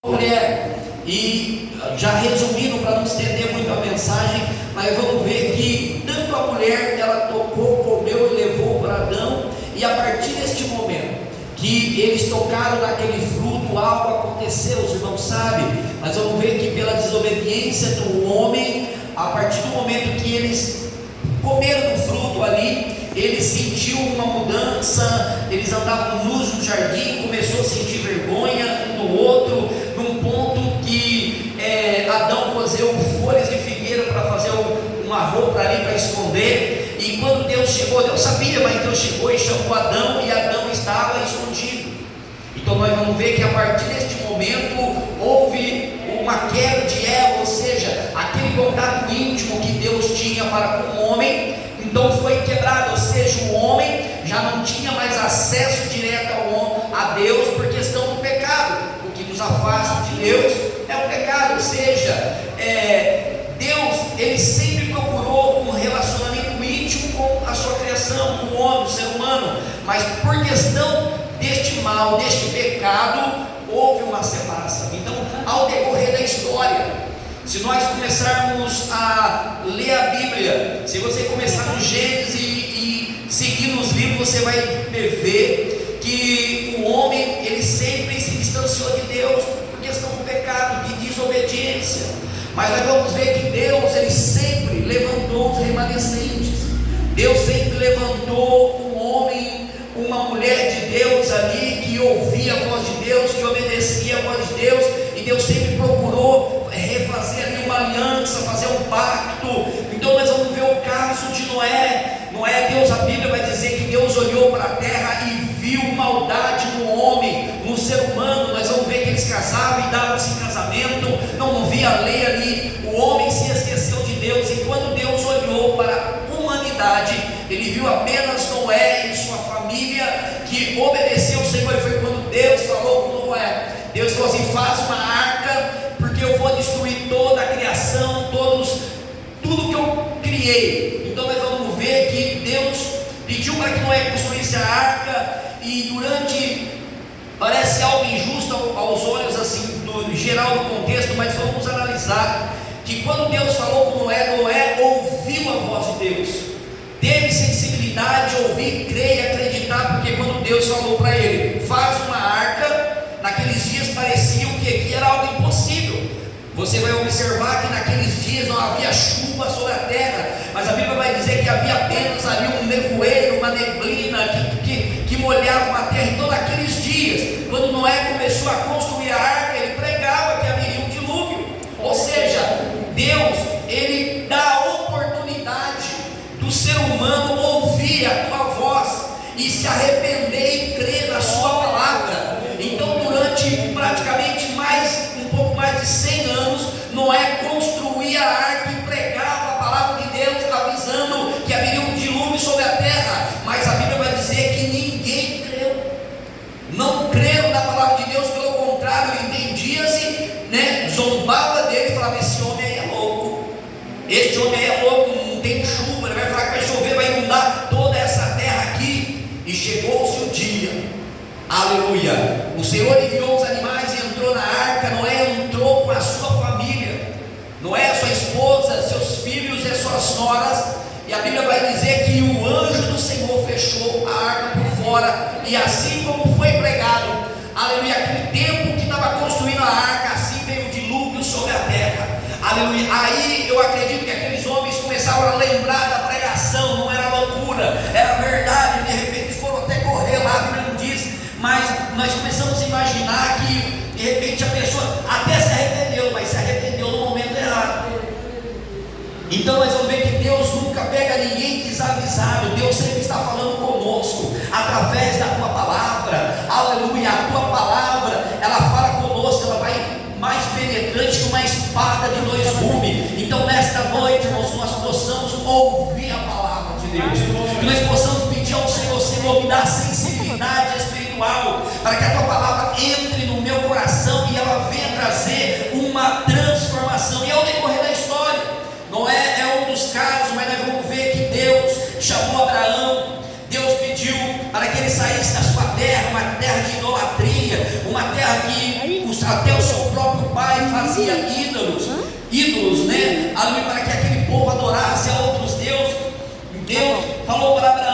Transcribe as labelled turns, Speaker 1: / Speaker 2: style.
Speaker 1: mulher. E já resumindo, para não estender muito a mensagem, mas vamos ver que tanto a mulher, ela tocou, comeu e levou para Adão, e a partir deste momento que eles tocaram naquele fruto, algo aconteceu. Os irmãos sabem, mas vamos ver que pela desobediência do homem, a partir do momento que eles comeram do fruto ali, ele sentiu uma mudança. Eles andavam nus no jardim, começou a sentir vergonha um do outro, num ponto que Adão cozeu folhas de figueira para fazer uma roupa ali para esconder. E quando Deus chegou, Deus sabia, mas Deus chegou e chamou Adão, e Adão estava escondido. Então nós vamos ver que a partir deste momento houve uma queda de Eva, ou seja, aquele contato íntimo que Deus tinha para com o homem, então foi quebrado. Ou seja, o homem já não tinha mais acesso direto a Deus por questão do pecado. O que nos afasta de Deus é o pecado. Ou seja, Deus, ele sempre procurou um relacionamento íntimo com a sua criação, com o homem, o ser humano, mas por questão deste mal, deste pecado, houve uma separação. Então, ao decorrer da história, se nós começarmos a ler a Bíblia, se você começar no Gênesis e seguir nos livros, você vai ver que o homem, ele sempre se distanciou de Deus por questão do pecado, de desobediência. Mas nós vamos ver que Deus, ele sempre levantou os remanescentes. Deus sempre levantou um homem, uma mulher de Deus ali, que ouvia a voz de Deus, que obedecia a voz de Deus. E Deus sempre procurou refazer ali uma aliança, fazer um pacto. Então nós vamos ver o caso de Noé. Deus, a Bíblia vai dizer que Deus olhou para a terra e viu maldade no homem, no ser humano. Nós vamos ver que eles casavam e davam-se em casamento, não havia lei ali. O homem se esqueceu de Deus, e quando Deus olhou para a humanidade, ele viu apenas Noé e sua família que obedeceu o Senhor. E foi quando Deus falou com Noé. Deus falou assim: faz uma arca, porque eu vou destruir toda a criação, tudo que eu criei. Então nós vamos ver que Deus pediu para que Noé construísse a arca, e parece algo injusto aos olhos assim, do geral do contexto, mas vamos analisar que quando Deus falou com Noé, Noé ouviu a voz de Deus, teve sensibilidade de ouvir, crer e acreditar, porque quando Deus falou para ele: faz uma arca, naqueles dias parecia que era algo impossível. Você vai observar que naqueles dias não havia chuva sobre a terra, mas a Bíblia vai dizer que havia apenas ali um nevoeiro, uma neblina que molhava a terra. Então naqueles dias, quando Noé começou a construir a arca, ele pregava que haveria um dilúvio. Ou seja, Deus, ele dá a oportunidade do ser humano ouvir a tua voz e se arrepender e crer na sua palavra. Então durante praticamente um pouco mais de 100 anos, Noé construía a arca e pregava a palavra de Deus, avisando que haveria um dilúvio sobre a terra. Mas a Bíblia vai dizer que ninguém creu, não creram na palavra de Deus, pelo contrário, entendia-se, zombava dele e falava: esse homem aí é louco, este homem aí é louco, não tem chuva, ele vai falar que vai chover, vai inundar toda essa terra aqui. E chegou-se o dia, aleluia, o Senhor enviou os animais e entrou na arca. Noé entrou com a sua família, Noé, sua esposa, seus filhos e suas noras. E a Bíblia vai dizer que o anjo do Senhor fechou a arca por fora, e assim como foi pregado, aleluia, aquele tempo que estava construindo a arca, assim veio o dilúvio sobre a terra, aleluia. Aí eu acredito que aqueles homens começaram a lembrar da pregação, não era loucura, era verdade. De repente foram até correr lá, a Bíblia não diz, mas nós começamos a imaginar que de repente a pessoa até se arrependeu, mas se arrependeu no momento errado. Então nós vamos ver que Deus nunca pega ninguém desavisado. Deus sempre está falando conosco através da tua palavra, aleluia. A tua palavra, ela fala conosco, ela vai mais penetrante que uma espada de dois gumes. Então nesta noite, irmãos, nós possamos ouvir a palavra de Deus, que nós possamos pedir ao Senhor: Senhor, me dá sensibilidade espiritual, para que a tua palavra entre no meu coração e ela venha trazer uma transformação. E ao decorrer da história, Noé é um dos casos, mas nós vamos ver que Deus chamou Abraão. Deus pediu para que ele saísse da sua terra, uma terra de idolatria, uma terra que até o seu próprio pai fazia ídolos, né? Ali para que aquele povo adorasse a outros deuses. Deus falou para Abraão: